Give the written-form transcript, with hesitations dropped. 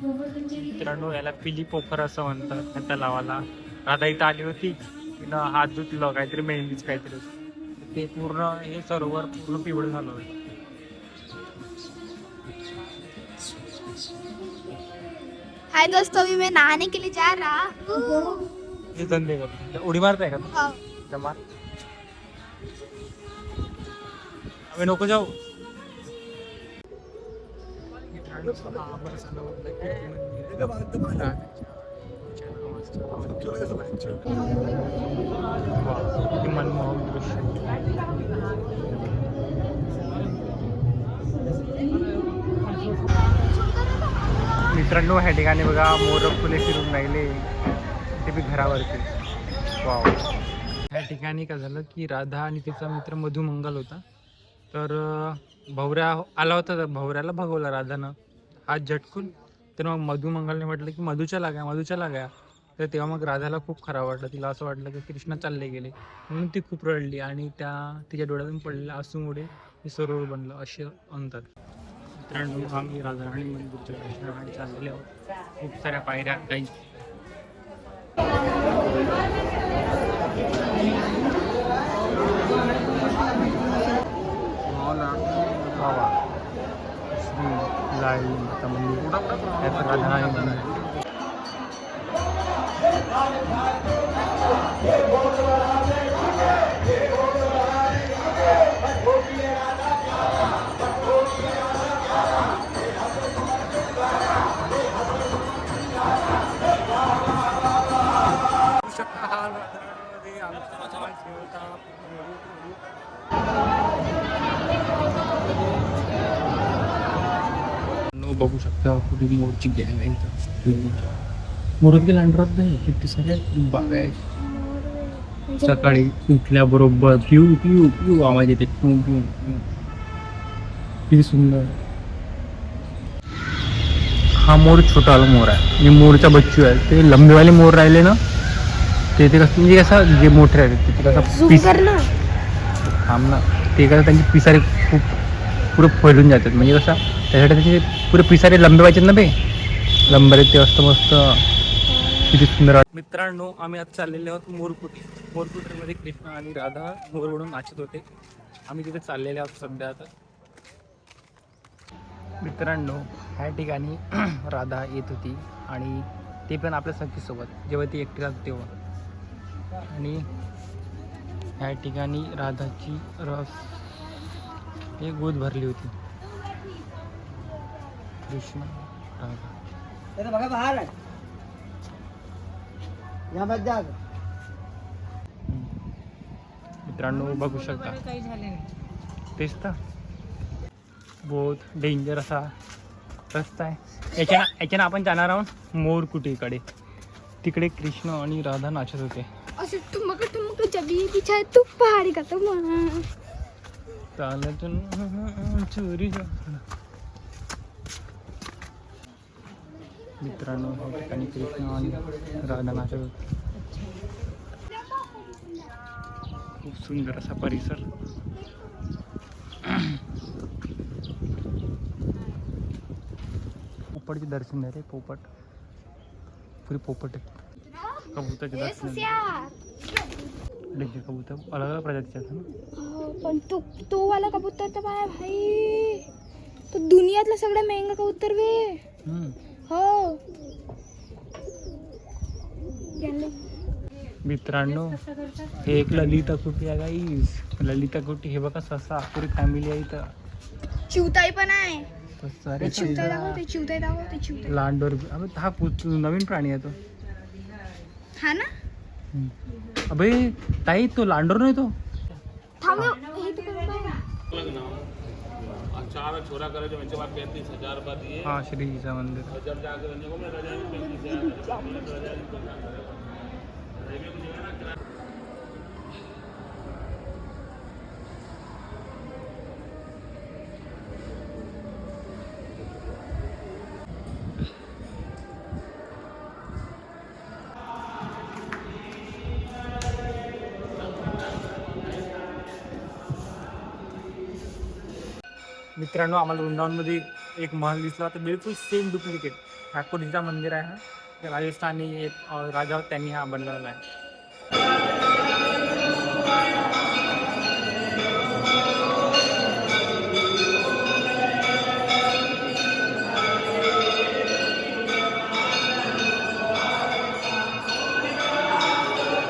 मित्रांनो याला पिली पोखर असं म्हणतात त्या तलावाला. राधा इथं आली होती, तिनं हात धुतलं काहीतरी मेहंदीच काहीतरी, ते पूर्ण हे सरोवर पूर्ण पिवळं झालं होतं. हाय दोस्तों, अभी मैं नहाने के लिए जा रहा हे धंदे करतो. उडी मारताय का हाँ। तू? मार. आम्ही नको जाऊ. मनमोहक दृश्य. मित्रांनो ह्या ठिकाणी बघा मोर फुले फिरून राहिले, ते बी घरावरती. वाव. ह्या ठिकाणी काय झालं की राधा आणि तिचा मित्र मधुमंगल होता, तर भवऱ्या आला होता, तर भवऱ्याला भगवला राधानं हात झटकून. तर मग मधुमंगलने म्हटलं की मधुच्या लागा. तर तेव्हा मग राधाला खूप खराब वाटलं, तिला असं वाटलं की कृष्ण चालले गेले, म्हणून ती खूप रडली आणि तिच्या डोळ्यातून पडलेल्या आसूमुळे हे सरोवर बनलं असे म्हणतात. मित्रांनो आम्ही राधा आणि मंदिरच्या दर्शनासाठी चाललेले आहोत. खूप साऱ्या पायऱ्या काही. श्री लाई माता मंदिर, राधा आणि मंदिर. बघू शकता कुठे मोरची गॅंग आहे इथं. मोरतगे लांडरात नाही, किती साऱ्या बागा आहेत. सकाळी उठल्याबरोबर पिऊ पिऊ पिऊ आवाज येते. पिऊ पिऊ पिऊ. किती सुंदर. हा मोर छोटा मोर आहे, मी मोरचा बच्चू आहे. ते लंबेवाले मोर राहिले ना, ते कसं म्हणजे कसं जे मोठे राहिले ते कसं पीस थांब ना, ते कसं त्यांची पिसारे खूप पुरे फैलून जातात, म्हणजे कसं त्यासाठी त्याचे पुरे पिसारे लंबे पाहिजेत ना बे, लंबे ते असतं मस्त. किती सुंदर. मित्रांनो आम्ही आता चाललेले आहोत मोरकुटीमध्ये कृष्ण आणि राधा मोर म्हणून नाचत होते. आम्ही तिथे चाललेले आहोत सध्या आता. मित्रांनो ह्या ठिकाणी राधा येत होती आणि ते पण आपल्या सखीसोबत, जेव्हा ती एकटी राहते तेव्हा. आणि ह्या ठिकाणी राधाची रस हे गोद भरली होती. कृष्ण राधा. मित्रांनो बघू शकता, तेच तर बहुत डेंजर असा रस्ता आहे. याच्यानं आपण जाणार आहोत मोरकुटीकडे. तिकडे कृष्ण आणि राधा नाचत होते. असे ठुमक ठुमक जबी बिछाए तू पहाड़ी का तुम चालतून चोरी. मित्रांनो या ठिकाणी कृष्ण आणि राधा नाचत होते. खूप सुंदर असा परिसर. पोपटचे दर्शन आहे रे. पोपट पुरी पोपट आहे. कबूतरचे दर्शन. कबूतर अलग अलग प्रजातीचे असतात ना. पण तो वाला कबूतर तर भाई, तो दुनियातला सगळ्यात महंगा कबूतर वे. हो मित्रांनो हे एक ललिता कुटी आहे गाईस. ललिता कुटी हे बघा, ससा पुरी फॅमिली आहे इथं. चिवताई पण आहे. चिवताई दाखवते. लांडोर. हा नवीन प्राणी आहे तो. हा ना. अबे ताई तो लांडोर नाही तो. छोरा करे जो मेरे पास 35,000 रुपये दिए. हाँ श्रीजीचा मंदिर. जब जाकर रहने को मैं रजा मित्रांनो आम्हाला वृंदावनमध्ये एक महल दिसला तर बिलकुल सेम डुप्लिकेट. ठाकूरजीचा मंदिर आहे हा. ते राजस्थानी एक राजा होता त्यांनी हा बनवलेला आहे.